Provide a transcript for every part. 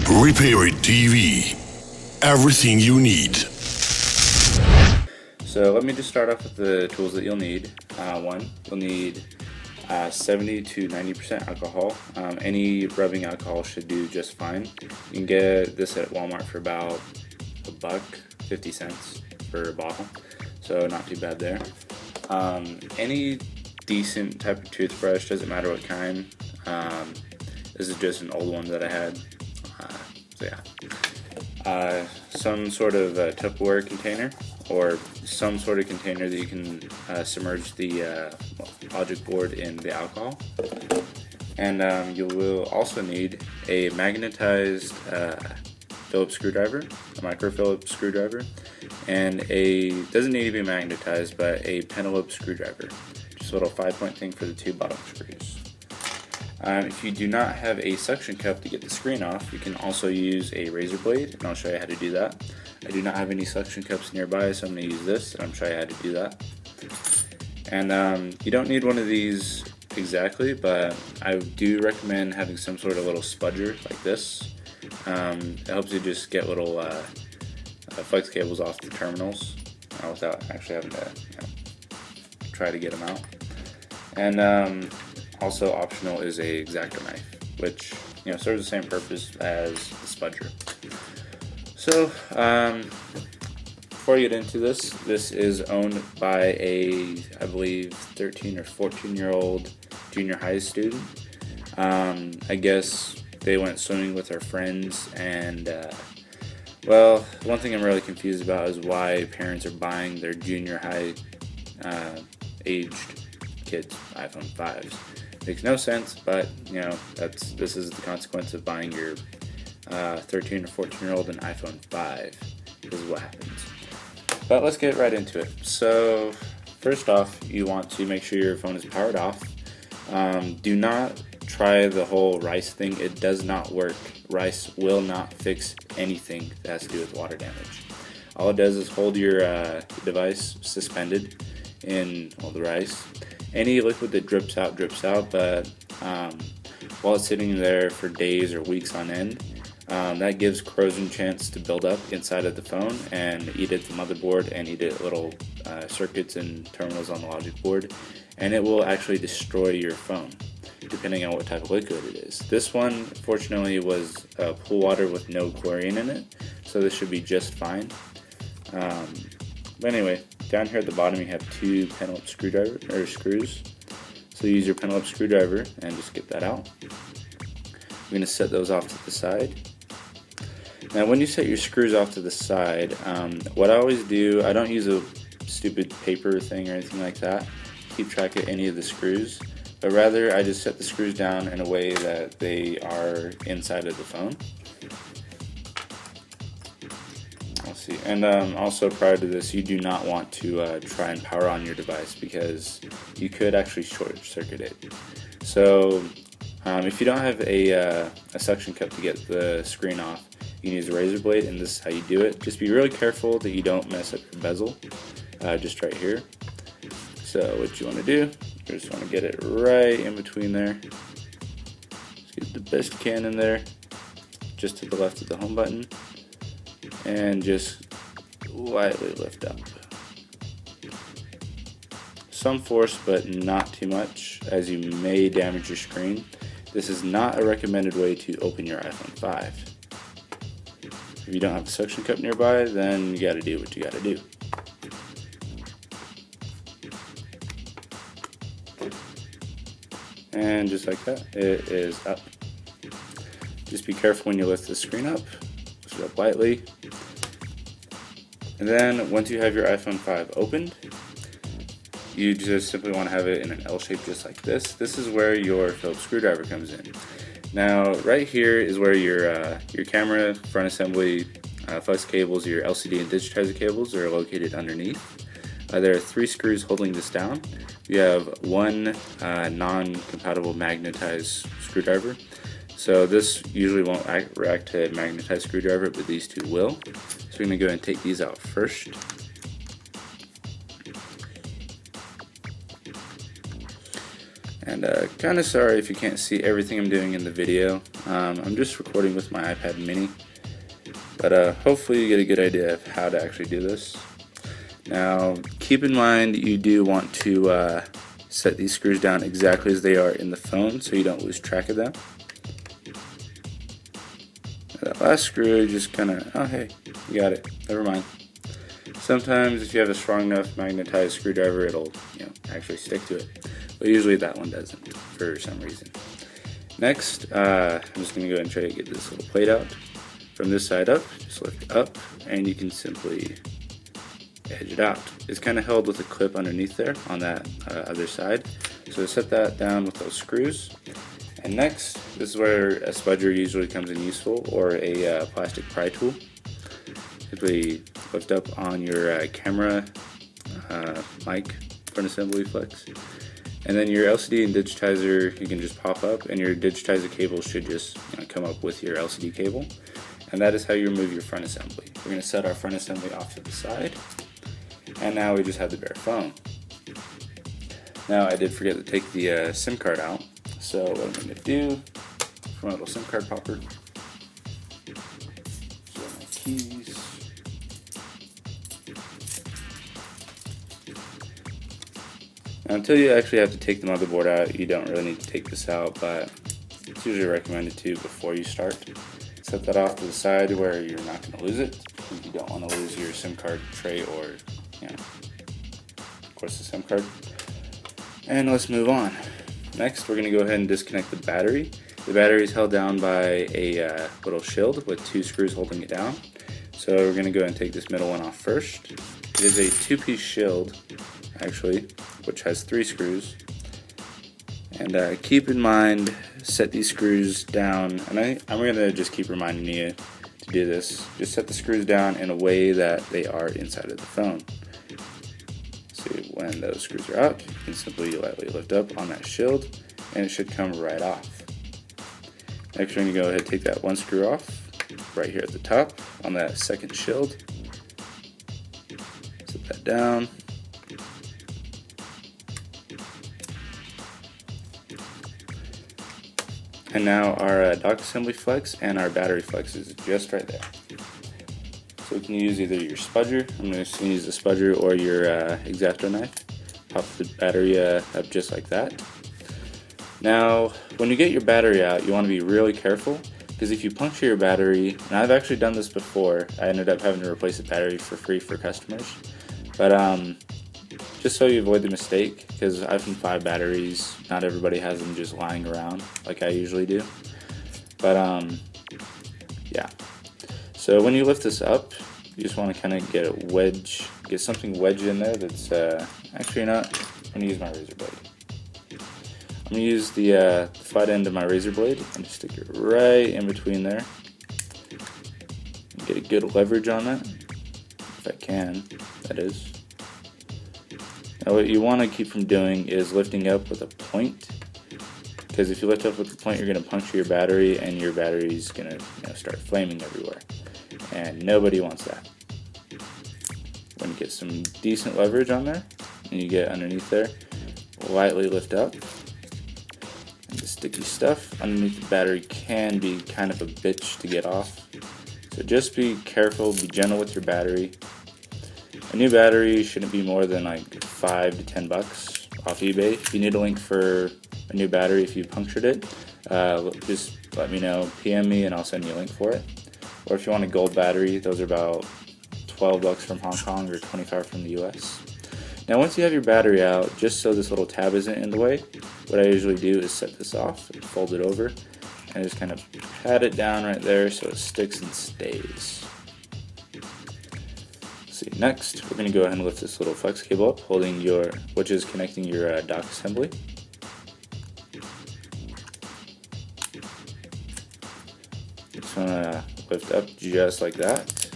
Repair It TV. Everything you need. So let me just start off with the tools that you'll need. One, you'll need 70 to 90% alcohol. Any rubbing alcohol should do just fine. You can get this at Walmart for about $1.50 per bottle, so not too bad there. Any decent type of toothbrush, doesn't matter what kind. This is just an old one that I had. So yeah, some sort of Tupperware container, or some sort of container that you can submerge the logic board in the alcohol. And you will also need a magnetized Phillips screwdriver, a micro Phillips screwdriver, and doesn't need to be magnetized, but a pentalobe screwdriver, just a little 5-point thing for the two bottom screws. If you do not have a suction cup to get the screen off, you can also use a razor blade, and I'll show you how to do that. I do not have any suction cups nearby, so I'm going to use this, and I'll show you how to do that. And you don't need one of these exactly, but I do recommend having some sort of little spudger like this. It helps you just get little flex cables off the terminals without actually having to try to get them out. And also optional is a X-Acto knife, which serves the same purpose as the spudger. So before I get into this, this is owned by I believe 13 or 14-year-old junior high student. I guess they went swimming with their friends, and well, one thing I'm really confused about is why parents are buying their junior high aged kids iPhone 5s. Makes no sense, but this is the consequence of buying your 13 or 14-year-old an iPhone 5. This is what happens. But let's get right into it. So first off, you want to make sure your phone is powered off. Do not try the whole rice thing. It does not work. Rice will not fix anything that has to do with water damage. All it does is hold your device suspended in the rice. Any liquid that drips out, but while it's sitting there for days or weeks on end, that gives corrosion chance to build up inside of the phone and eat at the motherboard and eat at little circuits and terminals on the logic board, and it will actually destroy your phone, depending on what type of liquid it is. This one, fortunately, was pool water with no chlorine in it, so this should be just fine. But anyway, down here at the bottom you have two pentalobe screws. So use your pentalobe screwdriver and just get that out. I'm going to set those off to the side. Now when you set your screws off to the side, what I always do, I don't use a stupid paper thing or anything like that to keep track of any of the screws, but rather I just set the screws down in a way that they are inside of the phone. And also prior to this, you do not want to try and power on your device, because you could actually short circuit it. So if you don't have a suction cup to get the screen off, you can use a razor blade, and this is how you do it. Just be really careful that you don't mess up your bezel, just right here. So what you want to do, you just want to get it right in between there. Just get the best you can in there, just to the left of the home button, and just lightly lift up. Some force, but not too much, as you may damage your screen. This is not a recommended way to open your iPhone 5. If you don't have a suction cup nearby, then you gotta do what you gotta do. And just like that, it is up. Just be careful when you lift the screen up. Lift it up lightly. And then once you have your iPhone 5 opened, you just simply want to have it in an L shape just like this. This is where your Phillips screwdriver comes in. Now right here is where your camera, front assembly, flex cables, your LCD and digitizer cables are located underneath. There are 3 screws holding this down. You have one non-compatible magnetized screwdriver. So this usually won't react to a magnetized screwdriver, but these two will. So we're going to go ahead and take these out first. And kind of sorry if you can't see everything I'm doing in the video. I'm just recording with my iPad mini, but hopefully you get a good idea of how to actually do this. Now keep in mind you do want to set these screws down exactly as they are in the phone so you don't lose track of them. That last screw just kind of, oh hey, you got it, never mind. Sometimes if you have a strong enough magnetized screwdriver it'll actually stick to it. But usually that one doesn't, for some reason. Next, I'm just going to go ahead and try to get this little plate out. From this side up, just lift up, and you can simply edge it out. It's kind of held with a clip underneath there on that other side. So set that down with those screws. And next, this is where a spudger usually comes in useful, or a plastic pry tool. Simply lift up on your camera mic front assembly flex. And then your LCD and digitizer you can just pop up, and your digitizer cable should just come up with your LCD cable. And that is how you remove your front assembly. We're going to set our front assembly off to the side, and now we just have the bare phone. Now I did forget to take the SIM card out, so what I'm going to do for my little SIM card popper, get my keys. Now, until you actually have to take the motherboard out, you don't really need to take this out, but it's usually recommended to before you start. Set that off to the side where you're not going to lose it. You don't want to lose your SIM card tray or, of course, the SIM card. And let's move on. Next, we're going to go ahead and disconnect the battery. The battery is held down by a little shield with two screws holding it down. So we're going to go ahead and take this middle one off first. It is a two-piece shield, actually, which has 3 screws. And keep in mind, set these screws down, and I'm going to just keep reminding you to do this. Just set the screws down in a way that they are inside of the phone. So when those screws are out, you can simply lightly lift up on that shield, and it should come right off. Next, we're going to go ahead and take that one screw off, right here at the top, on that second shield. Set that down. And now our dock assembly flex and our battery flex is just right there. So you can use either your spudger, I'm going to use the spudger, or your X-Acto knife. Pop the battery up just like that. Now, when you get your battery out, you want to be really careful, because if you puncture your battery, and I've actually done this before, I ended up having to replace the battery for free for customers. But just so you avoid the mistake, because iPhone 5 batteries, not everybody has them just lying around like I usually do. But yeah. So when you lift this up, you just want to kind of get something wedged in there that's actually not. I'm going to use my razor blade. I'm going to use the flat end of my razor blade and just stick it right in between there. Get a good leverage on that, if I can, that is. Now what you want to keep from doing is lifting up with a point, because if you lift up with the point you're going to puncture your battery, and your battery's going to start flaming everywhere, and nobody wants that. When you get some decent leverage on there, and you get underneath there, lightly lift up, and the sticky stuff underneath the battery can be kind of a bitch to get off, so just be careful, be gentle with your battery. A new battery shouldn't be more than like $5 to $10 off eBay. If you need a link for a new battery if you punctured it, just let me know, PM me, and I'll send you a link for it. Or if you want a gold battery, those are about $12 from Hong Kong or $25 from the US. Now once you have your battery out, just so this little tab isn't in the way, what I usually do is set this off and fold it over, and just kind of pat it down right there so it sticks and stays. See, next we're going to go ahead and lift this little flex cable up, which is connecting your dock assembly. Just want to lift up just like that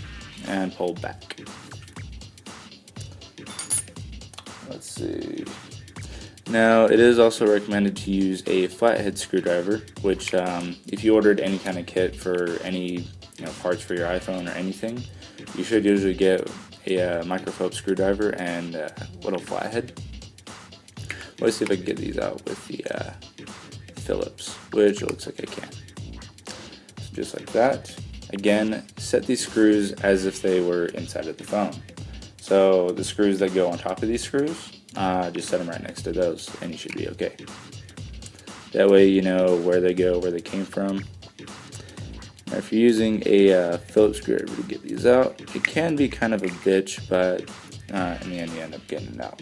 and pull back. Let's see. Now it is also recommended to use a flathead screwdriver, which if you ordered any kind of kit for any parts for your iPhone or anything, you should usually get a microphone screwdriver and a little flathead. Let's see if I can get these out with the Phillips, which it looks like I can. So just like that. Again, set these screws as if they were inside of the phone. So the screws that go on top of these screws, just set them right next to those, and you should be okay. That way you know where they go, where they came from. Now, if you're using a Phillips screwdriver to get these out, it can be kind of a bitch, but in the end you end up getting it out.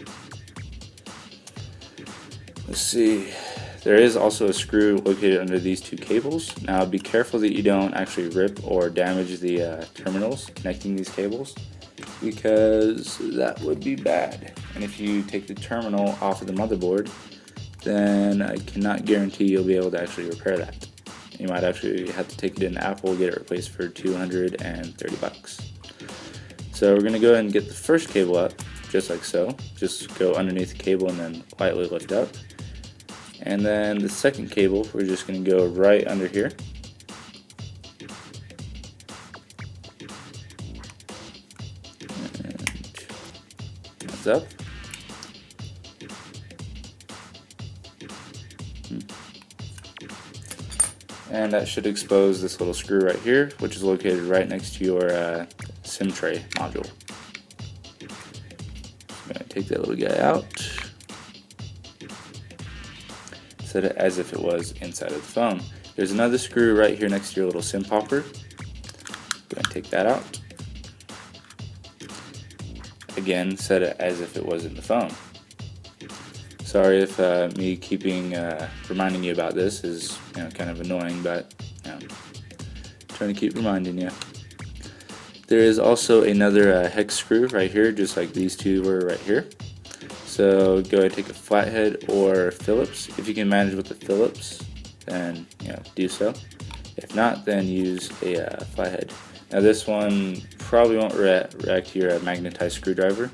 Let's see. There is also a screw located under these two cables. Now be careful that you don't actually rip or damage the terminals connecting these cables, because that would be bad. And if you take the terminal off of the motherboard, then I cannot guarantee you'll be able to actually repair that. You might actually have to take it in Apple, get it replaced for $230. So we're going to go ahead and get the first cable up, just like so. Just go underneath the cable and then lightly lift up. And then the second cable, we're just going to go right under here. And that's up. And that should expose this little screw right here, which is located right next to your SIM tray module. I'm going to take that little guy out. Set it as if it was inside of the phone. There's another screw right here next to your little SIM popper. I'm going to take that out. Again, set it as if it was in the phone. Sorry if me keeping reminding you about this is kind of annoying, but trying to keep reminding you. There is also another hex screw right here, just like these two were right here. So go ahead and take a flathead or Phillips. If you can manage with the Phillips, then do so. If not, then use a flathead. Now this one probably won't react to your magnetized screwdriver.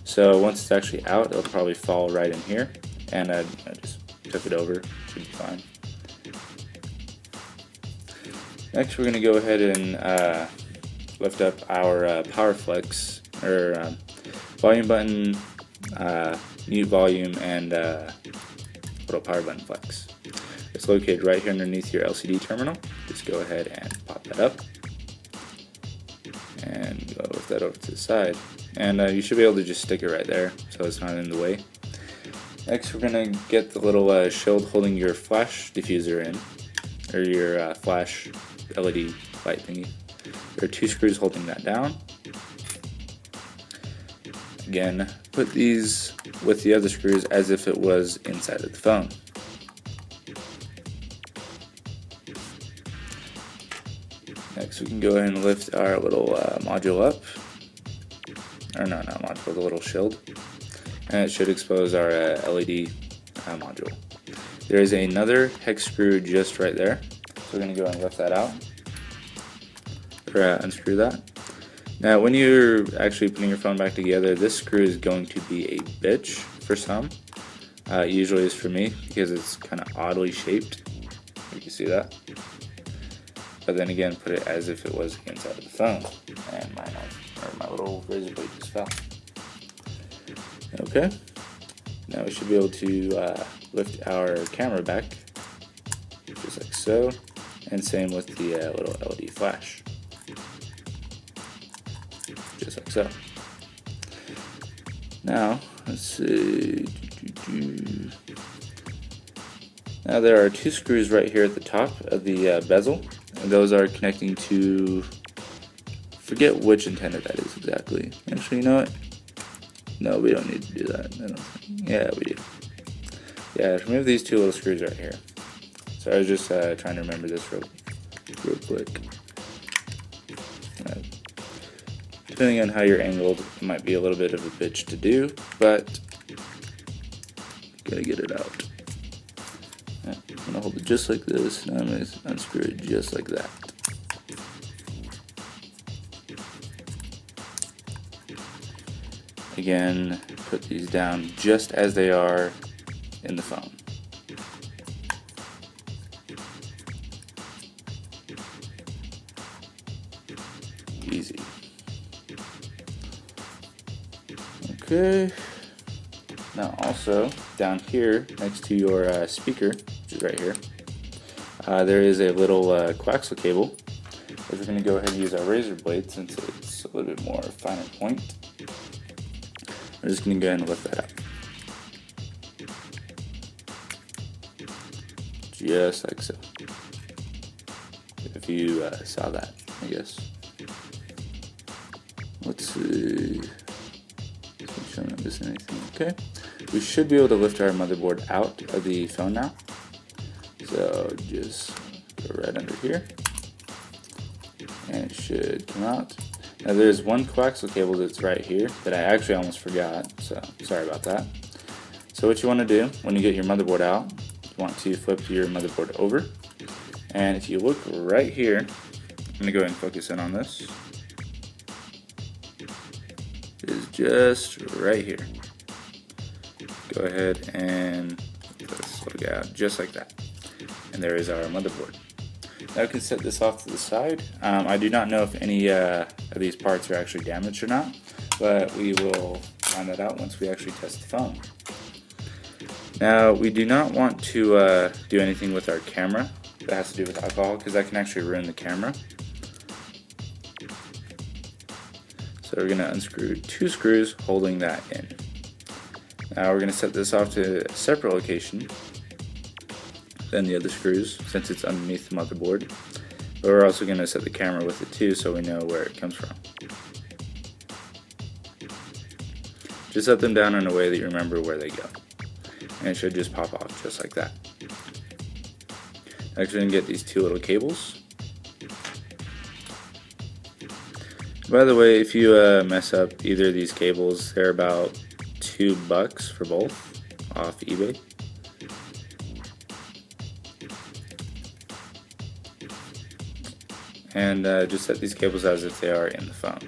So once it's actually out, it'll probably fall right in here, and I just took it over. Should be fine. Next, we're going to go ahead and lift up our power flex, or volume button, mute volume, and little power button flex. It's located right here underneath your LCD terminal. Just go ahead and pop that up, and go lift that over to the side. And you should be able to just stick it right there so it's not in the way. Next, we're going to get the little shield holding your flash diffuser in, or your flash LED light thingy. There are two screws holding that down. Again, put these with the other screws as if it was inside of the phone. Next, we can go ahead and lift our little module up. Or no, not module, the little shield. And it should expose our LED module. There is another hex screw just right there. So we're going to go and lift that out. Or unscrew that. Now when you're actually putting your phone back together, this screw is going to be a bitch for some. Usually it's for me because it's kind of oddly shaped. You can see that. But then again, put it as if it was inside of the phone. And my little razor blade just fell. Okay. Now we should be able to lift our camera back, just like so. And same with the little LED flash. Just like so. Now, let's see. Now there are two screws right here at the top of the bezel. And those are connecting to, forget which antenna that is exactly. Actually, you know what? No, we don't need to do that. Yeah, we do. Yeah, remove these two little screws right here. So I was just trying to remember this real quick. Depending on how you're angled, it might be a little bit of a bitch to do, but gotta get it out. I'm gonna hold it just like this, and I'm gonna unscrew it just like that. Again, put these down just as they are in the phone. Easy. Okay. Now also, down here, next to your speaker, which is right here, there is a little coaxial cable. If we're going to go ahead and use our razor blade, since it's a little bit more finer point, we're just going to go ahead and lift that up. Just like so. If you saw that, I guess. Let's see. Make sure I'm not missing anything. Okay. We should be able to lift our motherboard out of the phone now. So just go right under here. And it should come out. Now there's one coaxial cable that's right here that I actually almost forgot, so sorry about that. So what you want to do when you get your motherboard out, you want to flip your motherboard over. And if you look right here, I'm going to go ahead and focus in on this. It is just right here. Go ahead and let's look out just like that. And there is our motherboard. Now we can set this off to the side. I do not know if any of these parts are actually damaged or not, but we will find that out once we actually test the phone. Now we do not want to do anything with our camera that has to do with alcohol, because that can actually ruin the camera. So we're going to unscrew 2 screws holding that in. Now we're going to set this off to a separate location than the other screws, since it's underneath the motherboard. But we're also going to set the camera with it too, so we know where it comes from. Just set them down in a way that you remember where they go. And it should just pop off just like that. Next we're going to get these 2 little cables. By the way, if you mess up either of these cables, they're about $2 for both off eBay. And just set these cables as if they are in the phone,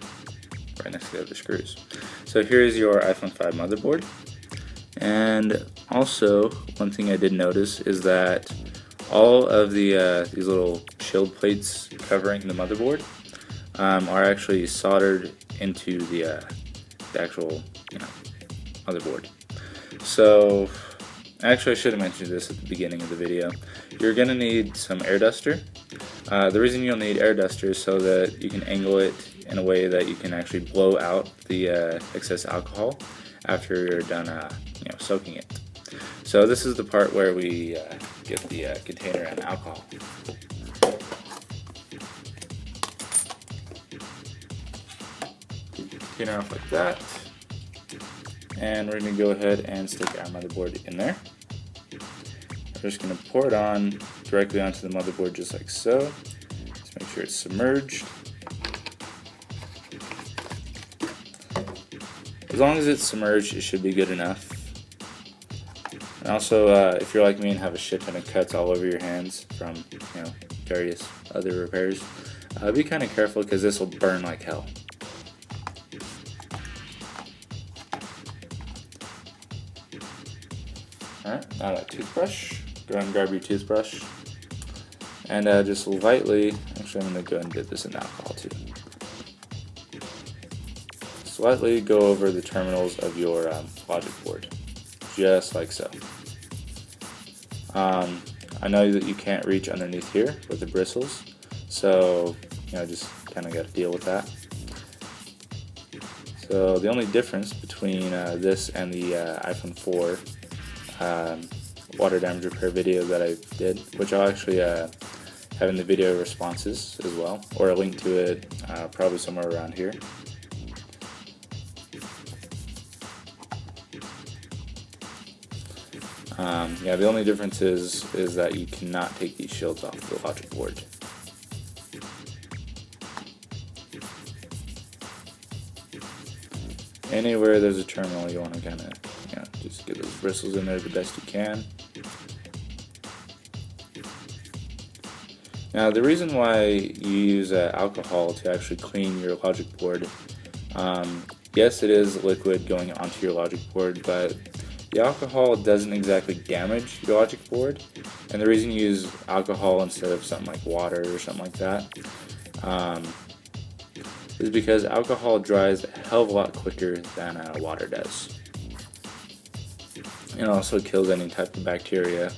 right next to the other screws. So here's your iPhone 5 motherboard. And also, one thing I did notice is that all of the these little shield plates covering the motherboard are actually soldered into the actual motherboard. So actually I should have mentioned this at the beginning of the video. You're going to need some air duster. The reason you'll need air duster is so that you can angle it in a way that you can actually blow out the excess alcohol after you're done soaking it. So this is the part where we get the container and alcohol. Get the container off like that, and we're going to go ahead and stick our motherboard in there. We're just going to pour it on directly onto the motherboard just like so. Just make sure it's submerged. As long as it's submerged, it should be good enough. And also, if you're like me and have a shit ton of cuts all over your hands from various other repairs, be kind of careful because this will burn like hell. Alright, now that toothbrush. Go ahead and grab your toothbrush and just lightly, actually I'm going to go ahead and dip this in alcohol too. Slightly go over the terminals of your logic board, just like so. I know that you can't reach underneath here with the bristles, so just kind of got to deal with that. So the only difference between this and the iPhone 4 water damage repair video that I did, which I'll actually have in the video responses as well, or a link to it probably somewhere around here. The only difference is that you cannot take these shields off the logic board. Anywhere there's a terminal, you want to kind of just get those bristles in there the best you can. Now the reason why you use alcohol to actually clean your logic board, yes, it is liquid going onto your logic board, but the alcohol doesn't exactly damage your logic board, and the reason you use alcohol instead of something like water or something like that is because alcohol dries a hell of a lot quicker than water does. and also kills any type of bacteria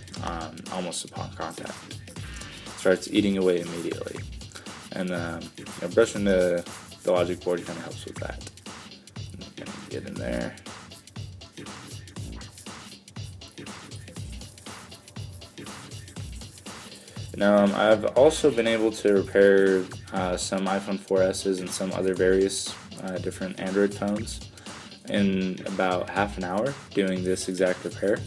almost upon contact. Starts eating away immediately, and brushing the logic board kind of helps with that. I'm gonna get in there. Now, I've also been able to repair some iPhone 4S's and some other various different Android phones in about half an hour doing this exact repair.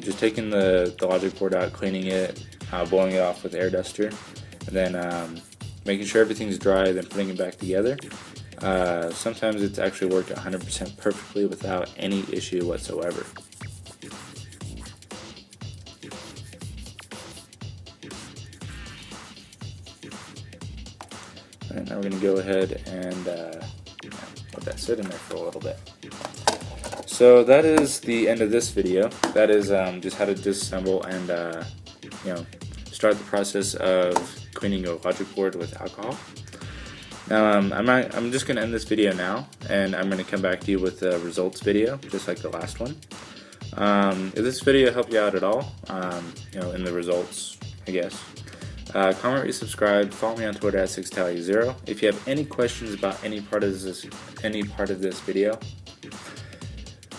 Just taking the logic board out, cleaning it, blowing it off with air duster, and then making sure everything's dry, then putting it back together. Sometimes it's actually worked 100% perfectly without any issue whatsoever. Alright, now we're going to go ahead and let that sit in there for a little bit. So that is the end of this video. That is just how to disassemble and start the process of cleaning your logic board with alcohol. Now I'm just going to end this video now, and I'm going to come back to you with a results video, just like the last one. If this video helped you out at all, in the results, I guess, comment, rate, subscribe, follow me on Twitter at 6tally0. If you have any questions about any part of this video.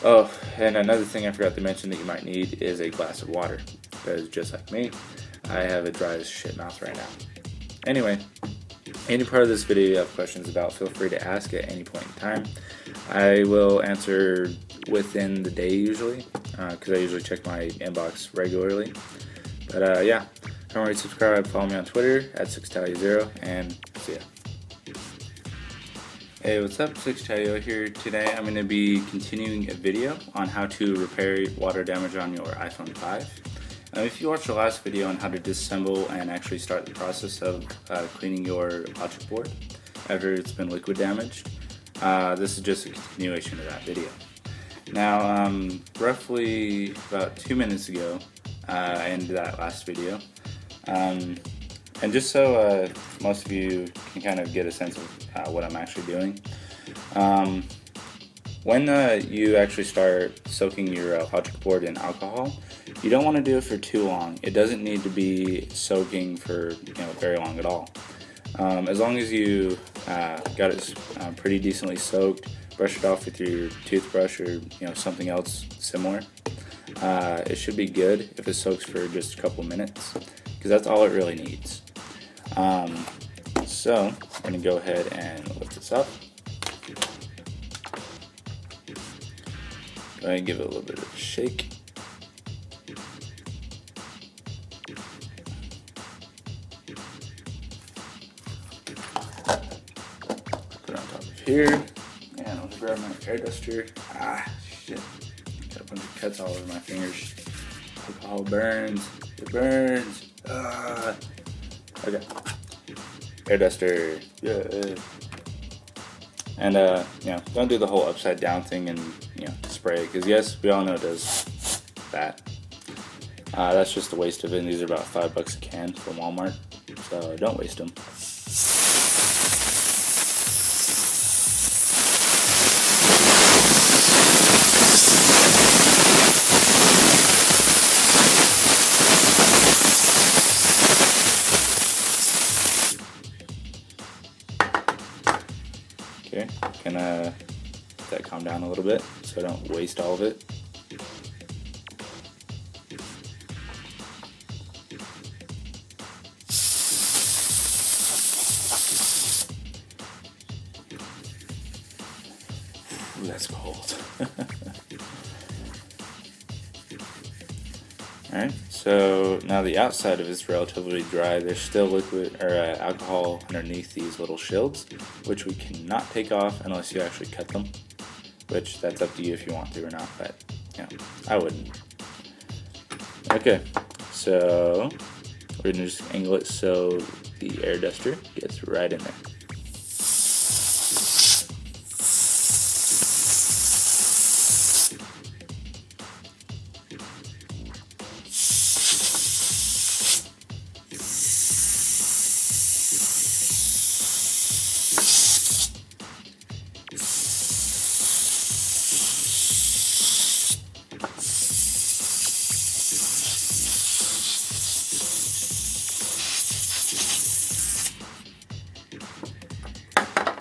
Oh, and another thing I forgot to mention that you might need is a glass of water, because just like me, I have a dry as shit mouth right now. Anyway, any part of this video you have questions about, feel free to ask at any point in time. I will answer within the day usually, because I usually check my inbox regularly. But yeah, comment, rate, subscribe, follow me on Twitter at 6tally0, and see ya. Hey, what's up? 6tally here. Today I'm going to be continuing a video on how to repair water damage on your iPhone 5. If you watched the last video on how to disassemble and actually start the process of cleaning your logic board after it's been liquid damaged, this is just a continuation of that video. Now, roughly about 2 minutes ago, I ended that last video. And just so most of you can kind of get a sense of what I'm actually doing, when you actually start soaking your logic board in alcohol, you don't want to do it for too long. It doesn't need to be soaking for very long at all. As long as you got it pretty decently soaked, brush it off with your toothbrush or something else similar, it should be good if it soaks for just a couple minutes, because that's all it really needs. So I'm going to go ahead and lift this up. Go ahead and give it a little bit of a shake. Put it on top of here. And I'm going to grab my air duster. Shit. Got a bunch of cuts all over my fingers. Alcohol burns. It burns. Okay. Air duster. Yeah. And don't do the whole upside down thing and spray it, because yes, we all know it does that. That's just a waste of it, and these are about $5 a can from Walmart, so don't waste them. Okay, gonna let that calm down a little bit so I don't waste all of it. Ooh, that's cold. Alright, so now the outside of it's relatively dry. There's still liquid or alcohol underneath these little shields, which we cannot take off unless you actually cut them, which that's up to you if you want to or not, but I wouldn't. Okay, so we're gonna just angle it so the air duster gets right in there.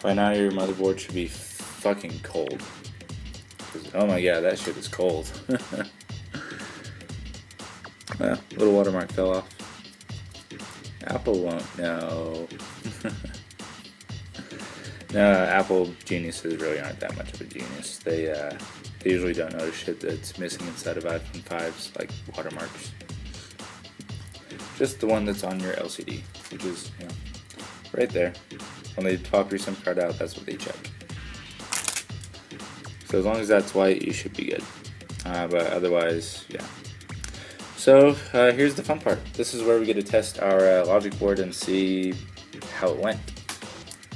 By now your motherboard should be fucking cold. Oh my god, that shit is cold. Little watermark fell off. Apple won't know. No, Apple geniuses really aren't that much of a genius. They usually don't notice shit that's missing inside of iPhone 5s, like watermarks. Just the one that's on your LCD, which is, you know, right there. When they pop your SIM card out, that's what they check. So as long as that's white, you should be good. But otherwise, yeah. So here's the fun part. This is where we get to test our logic board and see how it went.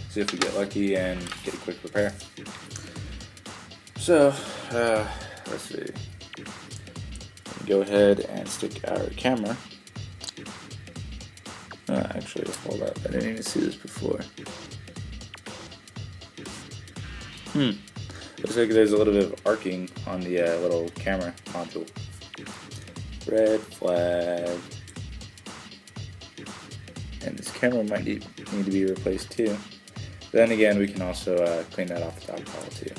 See if we get lucky and get a quick repair. So let's see. Go ahead and stick our camera. Actually, hold up. I didn't even see this before. Looks like there's a little bit of arcing on the little camera module. Red flag. And this camera might need to be replaced too. Then again, we can also clean that off the top wall too.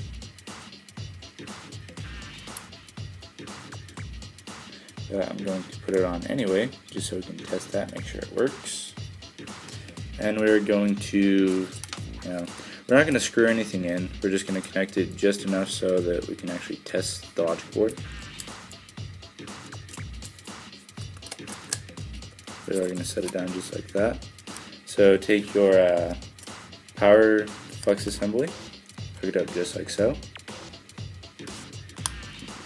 I'm going to put it on anyway, just so we can test that, make sure it works. And we're going to, we're not going to screw anything in. We're just going to connect it just enough so that we can actually test the logic board. We're going to set it down just like that. So take your power flex assembly, hook it up just like so. Do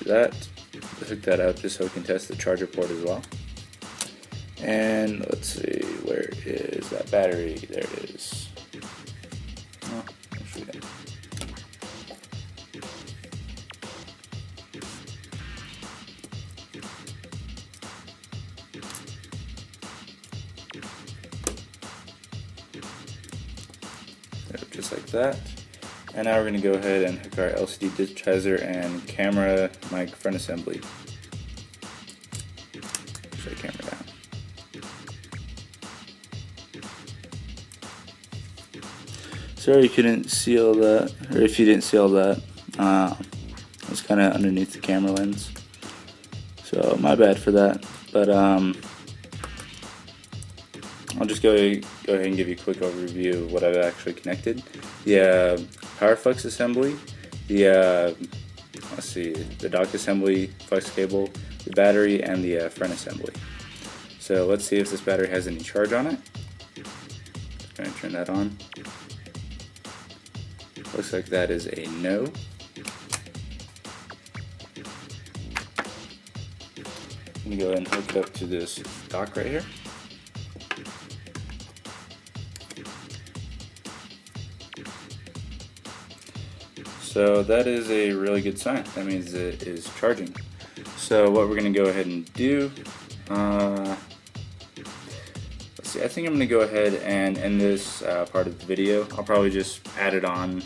that. Hook that out just so we can test the charger port as well. And let's see, where is that battery? There it is. Oh, actually, just like that. And now we're going to go ahead and hook our LCD digitizer and camera mic front assembly. Push that camera down. Sorry you couldn't seal that, or if you didn't seal that, it's kind of underneath the camera lens. So my bad for that. But I'll just go ahead and give you a quick overview of what I've actually connected. The power flex assembly, the dock assembly, flex cable, the battery, and the front assembly. So let's see if this battery has any charge on it. Just going to turn that on. Looks like that is a no. I'm going to go ahead and hook it up to this dock right here. So that is a really good sign. That means it is charging. So what we're going to go ahead and do, let's see, I think I'm going to go ahead and end this part of the video. I'll probably just add it on,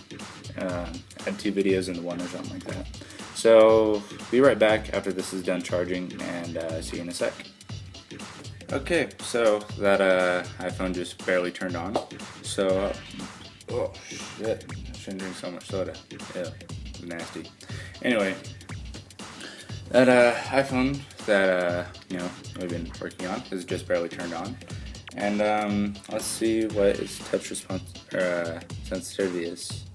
add 2 videos into one or something like that. So be right back after this is done charging, and see you in a sec. Okay, so that iPhone just barely turned on. So, oh shit. Shouldn't drink so much soda. Yeah, it's nasty. Anyway, that iPhone that we've been working on is just barely turned on, and let's see what its touch response sensitivity is.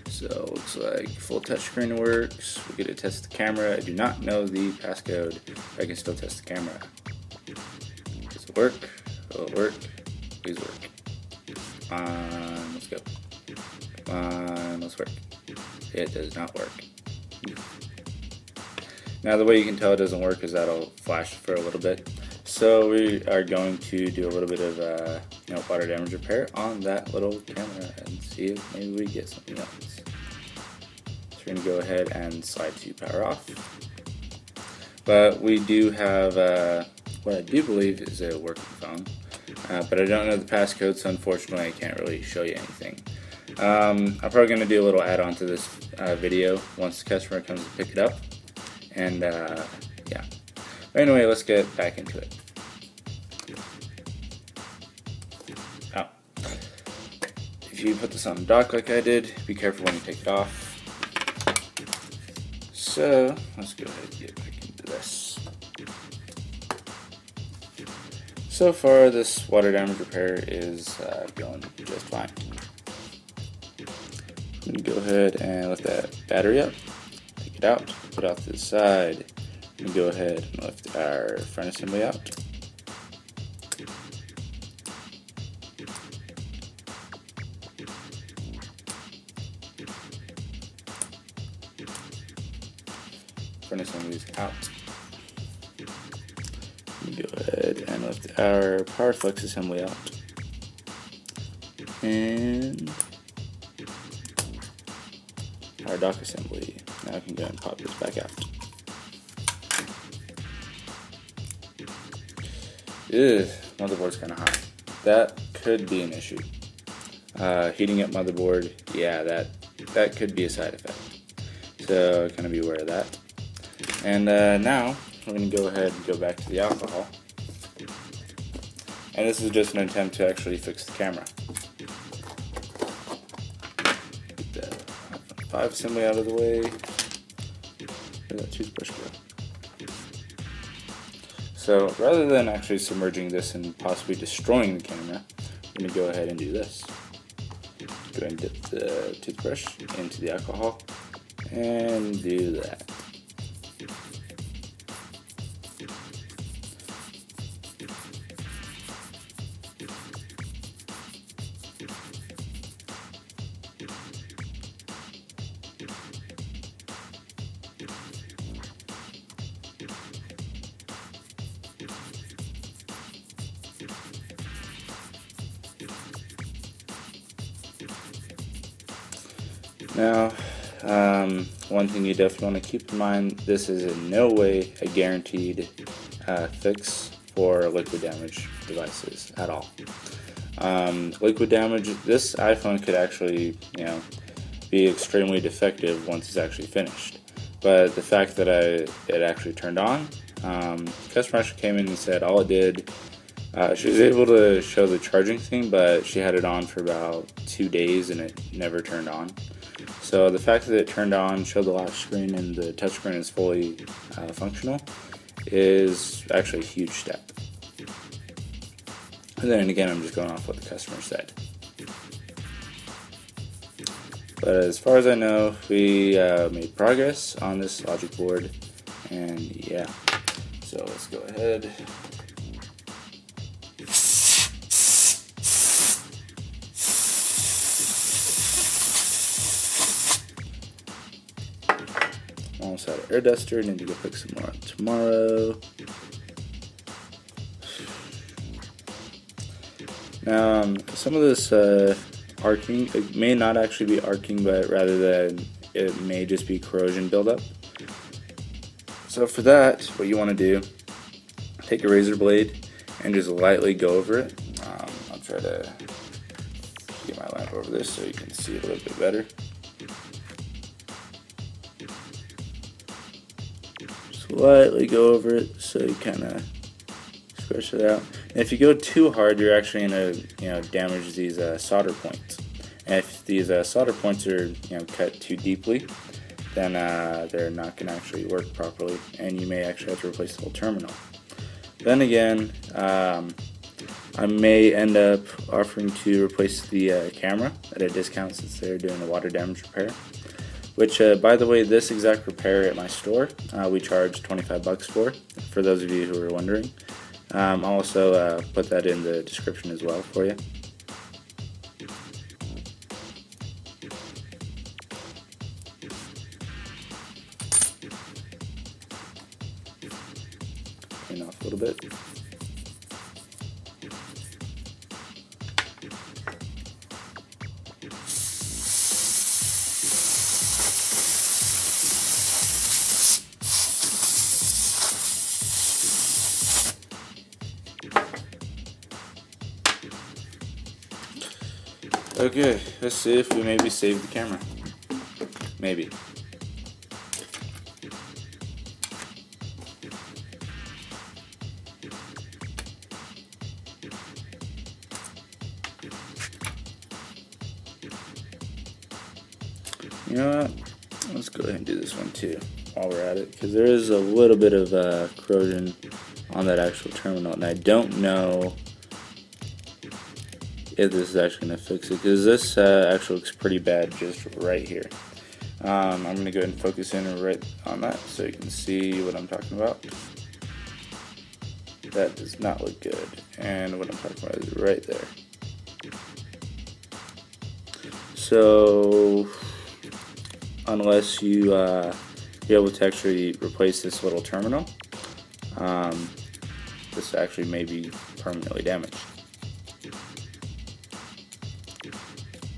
So it looks like full touchscreen works. We get to test the camera. I do not know the passcode. I can still test the camera. Does it work? Will it work? Please work. Let's go. Let's work. It does not work. Now the way you can tell it doesn't work is that'll flash for a little bit. So we are going to do a little bit of water damage repair on that little camera and see if maybe we get something else. So we're going to go ahead and slide to power off. But we do have what I do believe is a working phone. But I don't know the passcode, so unfortunately I can't really show you anything. I'm probably going to do a little add-on to this video once the customer comes to pick it up. And yeah. But anyway, let's get back into it. If if you put this on the dock like I did, be careful when you take it off. So let's go ahead and get back into this. So far, this water damage repair is going just fine. I'm going to go ahead and lift that battery up, take it out, put it off to the side, and go ahead and lift our front assembly out. Front assembly is out. Go ahead and lift our power flex assembly out. And our dock assembly. Now I can go and pop this back out. Ugh, motherboard's kind of hot. That could be an issue. Heating up motherboard, yeah, that could be a side effect. So kind of be aware of that. And now we're going to go ahead and go back to the alcohol. And this is just an attempt to actually fix the camera. Get the iPhone 5 assembly out of the way. Where'd that toothbrush go? So rather than actually submerging this and possibly destroying the camera, we're going to go ahead and do this. Go ahead and dip the toothbrush into the alcohol and do that. Now, one thing you definitely want to keep in mind, this is in no way a guaranteed fix for liquid damage devices at all. Liquid damage, this iPhone could actually, be extremely defective once it's actually finished. But the fact that it actually turned on, customer actually came in and said all it did, she was able to show the charging thing, but she had it on for about 2 days and it never turned on. So the fact that it turned on, showed the lock screen, and the touchscreen is fully functional is actually a huge step. And then again, I'm just going off what the customer said. But as far as I know, we made progress on this logic board, and yeah. So let's go ahead. Almost out of air duster, need to go pick some more up tomorrow. Now, some of this arcing, it may not actually be arcing, but rather than it may just be corrosion buildup. So for that, what you want to do, take a razor blade and just lightly go over it. I'll try to get my lamp over this so you can see it a little bit better. Slightly go over it so you kind of scratch it out. And if you go too hard, you're actually going to damage these solder points. And if these solder points are cut too deeply, then they're not going to actually work properly, and you may actually have to replace the whole terminal. Then again, I may end up offering to replace the camera at a discount since they're doing a water damage repair. Which, by the way, this exact repair at my store, we charge $25 for those of you who are wondering. I'll also put that in the description as well for you. Clean off a little bit. Okay, let's see if we maybe saved the camera. Maybe. You know what? Let's go ahead and do this one too while we're at it, because there is a little bit of corrosion on that actual terminal, and I don't know if this is actually going to fix it, because this actually looks pretty bad just right here. I'm going to go ahead and focus in right on that so you can see what I'm talking about. That does not look good, and what I'm talking about is right there. So unless you you're able to actually replace this little terminal, this actually may be permanently damaged.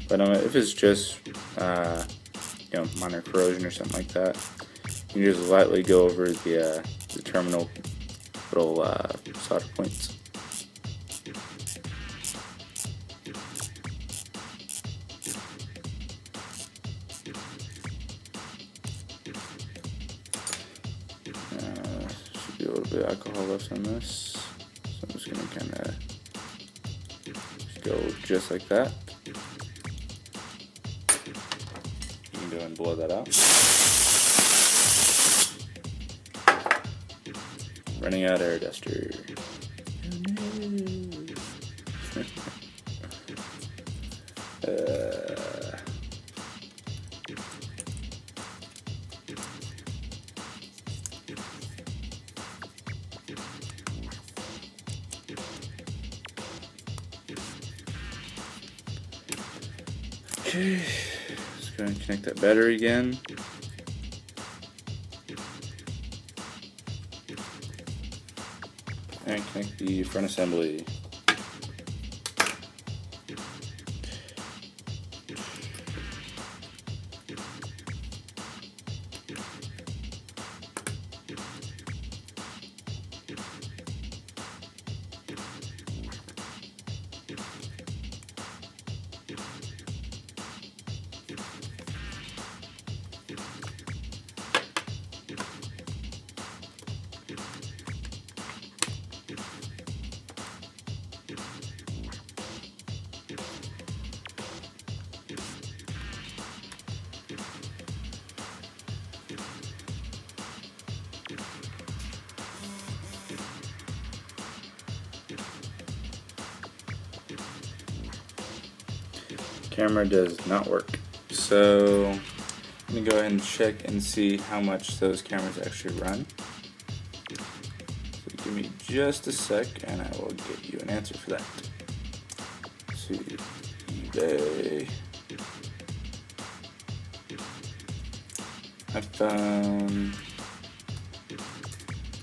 But if it's just minor corrosion or something like that, you can just lightly go over the terminal little solder points. Should be a little bit of alcohol left on this, so I'm just going to kind of go just like that. You can go and blow that out. Running out air duster. Okay, let's go and connect that battery again. And connect the front assembly. Camera does not work, so I'm going to go ahead and check and see how much those cameras actually run. So give me just a sec and I will get you an answer for that. Let's see, eBay, iPhone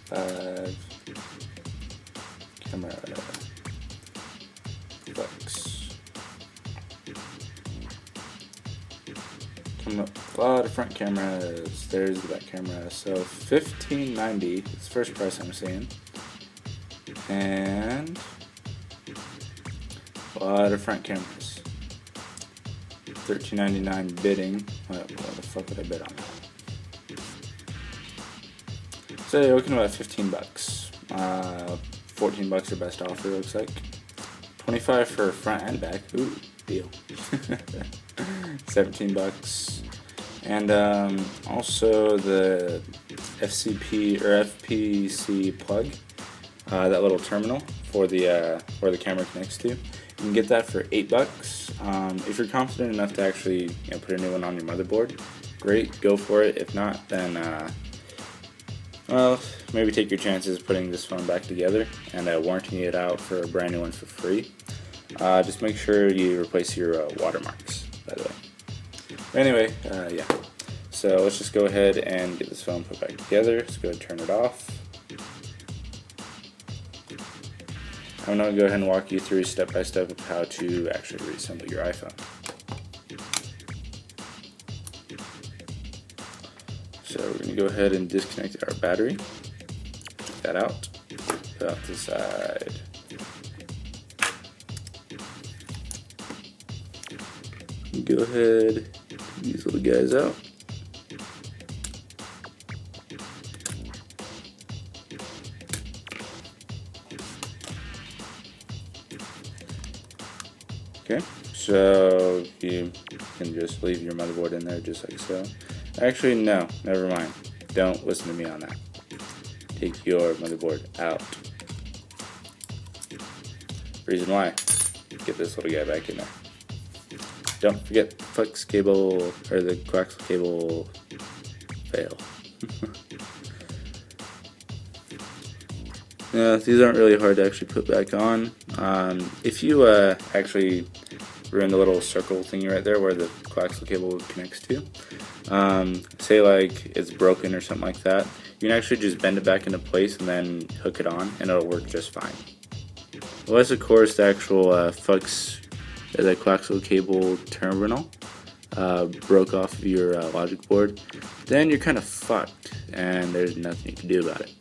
5 camera flex. A lot of front cameras. There's the back camera. So $15.90 is the first price I'm seeing, and a lot of front cameras. $13.99 bidding. What the fuck would I bid on that? So you're looking at about 15 bucks. 14 bucks your best offer, looks like. 25 for front and back. Ooh, deal. 17 bucks. And also the FCP or FPC plug, that little terminal for the where the camera connects to. You can get that for 8 bucks. If you're confident enough to actually put a new one on your motherboard, great, go for it. If not, then well, maybe take your chances putting this phone back together and warranting it out for a brand new one for free. Just make sure you replace your watermarks, by the way. Anyway, yeah, so let's just go ahead and get this phone put back together. Let's go ahead and turn it off. I'm going to go ahead and walk you through step by step of how to actually reassemble your iPhone. So we're going to go ahead and disconnect our battery. Take that out. Put it off to the side. Go ahead, take these little guys out. Okay, So you can just leave your motherboard in there just like so. Actually, no, never mind. Don't listen to me on that. Take your motherboard out. Reason why. Get this little guy back in there. Don't forget the flex cable, or the coaxial cable fail. Yeah, these aren't really hard to actually put back on. If you actually ruin the little circle thingy right there where the coaxial cable connects to, say like it's broken or something like that, you can actually just bend it back into place and then hook it on and it'll work just fine. Unless of course the actual the coaxial cable terminal broke off of your logic board, then you're kind of fucked and there's nothing you can do about it.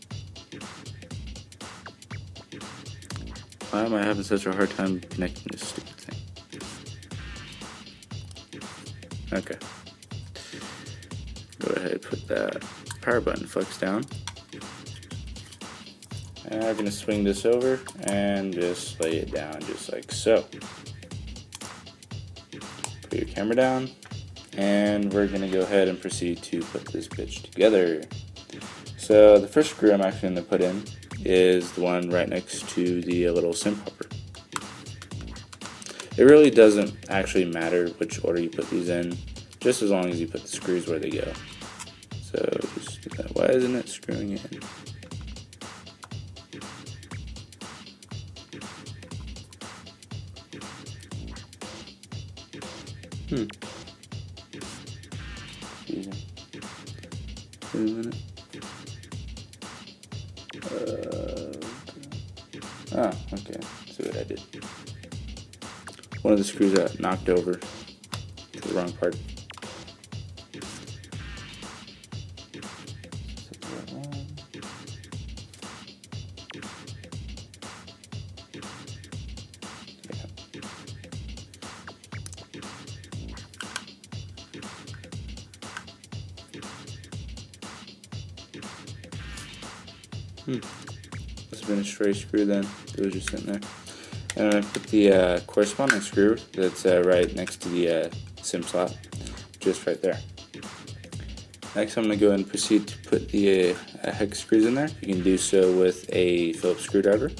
Why am I having such a hard time connecting this stupid thing? Okay. Go ahead and put that power button flex down. And I'm going to swing this over and just lay it down just like so. Put your camera down, and we're going to go ahead and proceed to put this bitch together. So the first screw I'm actually going to put in is the one right next to the little SIM popper. It really doesn't actually matter which order you put these in, just as long as you put the screws where they go. So just do that. Why isn't it screwing in? Excuse me. Wait a minute. Okay. See what I did. One of the screws got knocked over to the wrong part. Must have been a stray screw then. It was just sitting there. And I'm going to put the corresponding screw that's right next to the SIM slot, just right there. Next I'm going to go ahead and proceed to put the hex screws in there. You can do so with a Phillips screwdriver.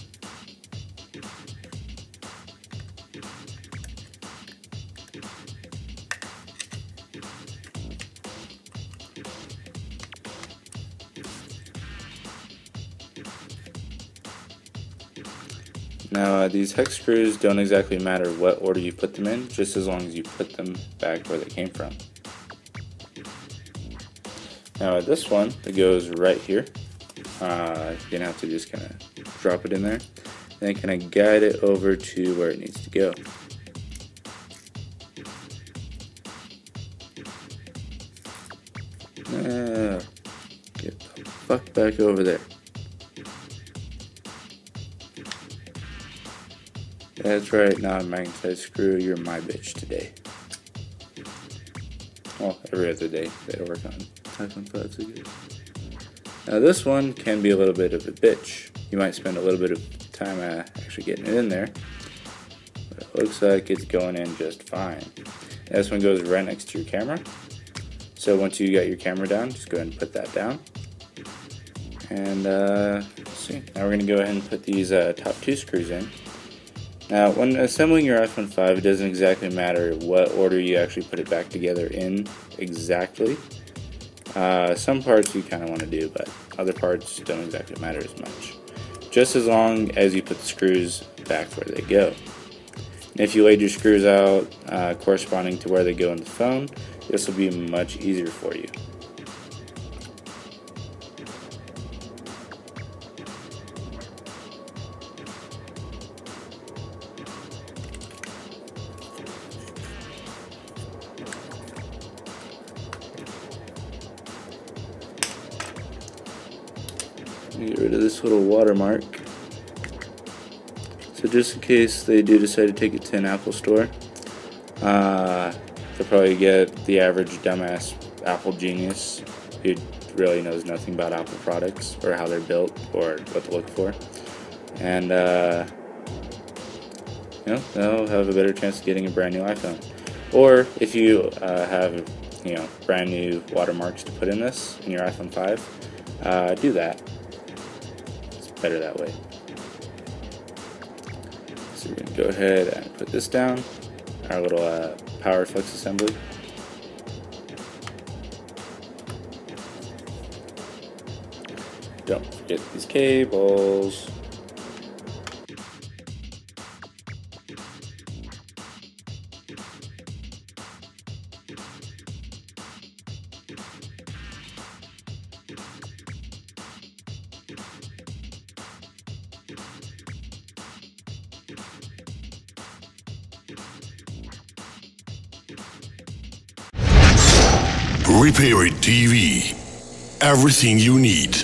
Now these hex screws don't exactly matter what order you put them in, just as long as you put them back where they came from. Now this one that goes right here, you're going to have to just kind of drop it in there, and then kind of guide it over to where it needs to go. Get the fuck back over there. That's right, not a magnetized screw, you're my bitch today. Well, every other day they work on iPhone 5s again. Now this one can be a little bit of a bitch. You might spend a little bit of time actually getting it in there, but it looks like it's going in just fine. This one goes right next to your camera. So once you got your camera down, just go ahead and put that down. And let's see. Now we're going to go ahead and put these top two screws in. Now, when assembling your iPhone 5, it doesn't exactly matter what order you actually put it back together in exactly. Some parts you kind of want to do, but other parts don't exactly matter as much. Just as long as you put the screws back where they go. And if you laid your screws out corresponding to where they go in the phone, this will be much easier for you. Get rid of this little watermark. So just in case they do decide to take it to an Apple store, they'll probably get the average dumbass Apple genius who really knows nothing about Apple products or how they're built or what to look for. And they'll have a better chance of getting a brand new iPhone. Or if you have brand new watermarks to put in this in your iPhone 5, do that. It's better that way. So we're going to go ahead and put this down, our little power flex assembly. Don't forget these cables. Repair It TV. Everything you need.